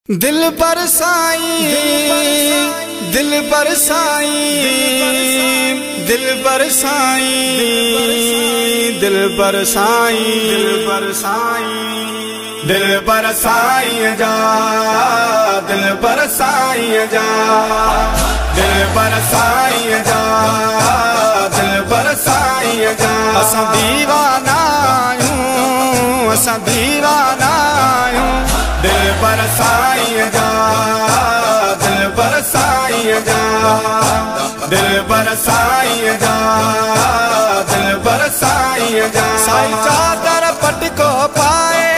दिल पर साईं, दिल पर साईं, दिल पर साईं, दिल पर साईं, दिल पर साईं, दिल पर साईं जा, दिल पर साईं जा, दिल पर साईं जा, दिल पर साईं जा। असां दीवाना आहियूं, असां दीवाना आहियूं, दिल पर साईं जा, दिल पर साईं जा, दिल पर साईं जा, दिल पर साईं जा। साईं चादर पटको पाए,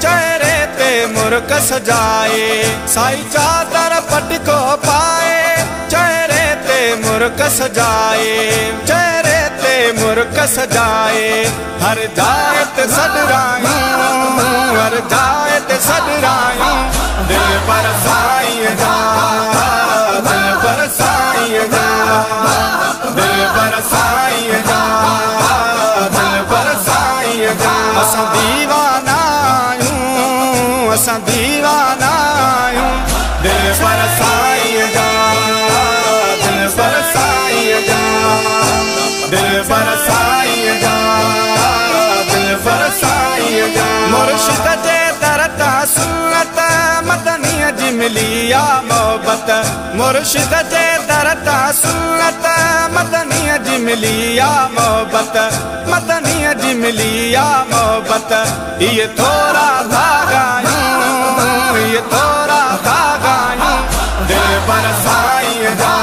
चेहरे ते मुर्क सजाए, साईं चादर पटको पाए, चेहरे ते मुर्क सजाए, चेहरे ते मुर्क सजाए। हर जाए ते सदरायूं, हर जाए ते सदरायूं, दिल पर साईं जा, दिल पर साईं जा, दिल पर साईं जा, दिल पर साईं जा। असां दीवाना आहियूं, असां दीवाना आहियूं, दिल पर साईं जा, दिल पर साईं जा, दिल पर साईं जा, दिल पर साईं जा। मुर्शिद जे दर तां सुन्नत मदनीअ जी मिली आ मोहबत, मुर्शिद जे दर तां सुन्नत मदनीअ जी मिली आ मोहबत, मदनीअ जी मिली आ मोहबत। ये थोरा धागा आहियूं, ये थोरा धागा आहियूं, दिल पर साईं जा,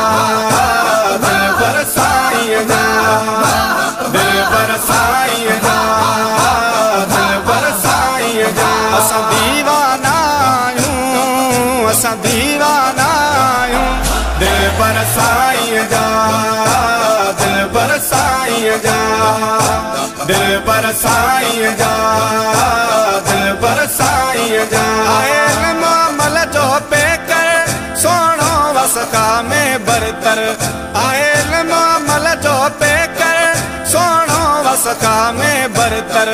दिल पर साईं जा, दिल पर साईं जा, दिल पर साईं जा। असां दीवाना आहियूं, असां दीवाना आहियूं, दिल पर साईं जा, दिल पर साईं जा, दिल पर साईं जा, दिल पर साईं जा। आयल मामल जो पेकर सोणो वसका में बरतर, आयल मामल जो पेकर सोणो वसका में बरतर,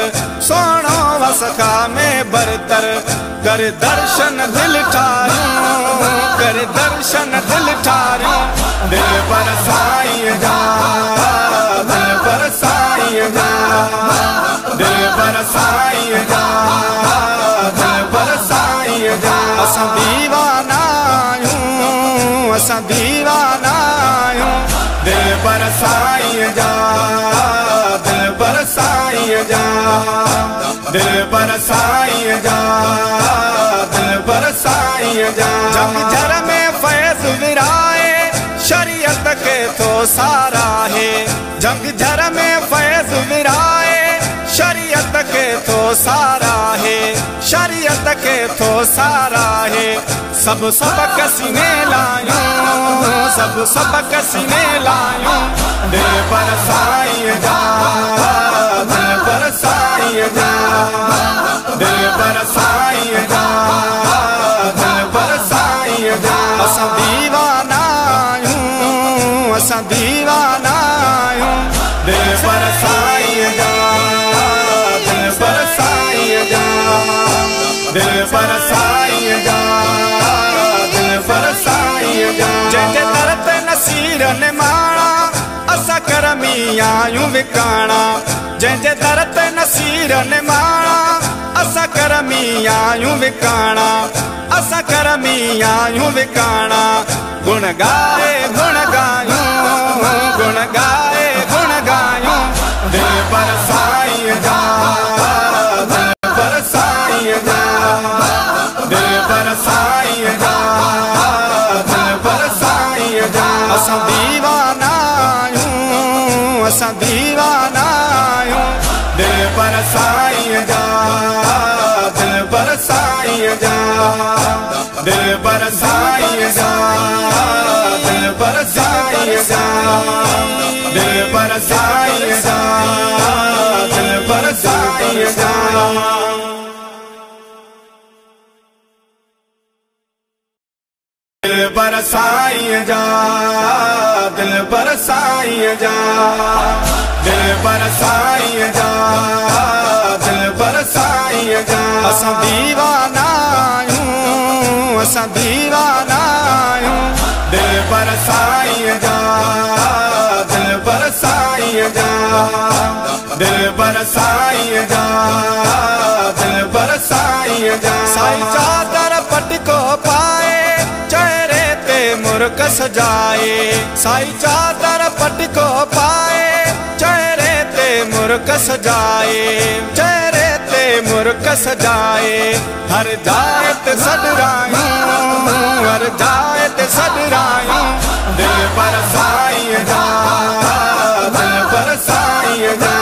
सोणो वसका में बरतर। कर दर्शन दिल ठारियूं, कर दर्शन दिल ठारियूं, दिल पर साईं जा, दिल पर साईं जा, दिल पर साईं जा, दिल पर साईं जा। असां दीवाना आहियूं, असां दीवाना आहियूं, दिल पर साईं जा, दिल पर साईं जा, दिल पर साईं जा, दिल पर साईं जा। जग जर में फैज़ विराए, शरीयत के थो सारा है, जग जर में फैज़ विराए, शरीयत के थो सारा है, शरीयत के थो सारा है। सब सबक सीने लायूं, सब सबक सीने लायूं, दिल पर साईं जा, दिल पर साईं जा, दिल पर साईं जा, दिल पर साईं जा। असां दीवाना आहियूं, असां दीवाना आहियूं, दिल पर साईं जा, दिल पर साईं जा, दिल पर साईं जा, दिल पर साईं जा। जंहिंजे दर ते नसीर ने माणा, असां करमी आहियूं विकाणा, जंहिंजे दर ते नसीर ने माणा, असां करमी आहियूं विकाणा, असां करमी आहियूं विकाणा। गुण गाए गुण गायूं, गुण गाए गुण गायूं, दिल पर साईं जा, दिल पर साईं जा, दिल पर साईं जा, दिल पर साईं जा। असां दीवाना आहियूं, असां दीवाना आहियूं, दिल पर साईं जा, दिल पर साईं जा, दिल पर साईं जा, दिल पर साईं जा, दिल पर साईं जा, दिल पर साईं जा। दिल पर साईं जा, दिल पर साईं जा, दिल पर साईं जा, दिल पर साईं जा। असां दीवाना आहियूं, असां दीवाना आहियूं। दिल पर साईं जा, दिल पर साईं जा, दिल पर साईं जा, दिल पर साईं जा। साईं चादर पटको पाए चेहरे ते मुर्क सजाए, साईं चादर पटको पाए चेहरे ते मुर्क सजाए, चेहरे ते मुर्क सजाए। हर जाए ते सदरायूं, हर जाए ते सदरायूं। दिल पर साईं जा, दिल पर साईं जा।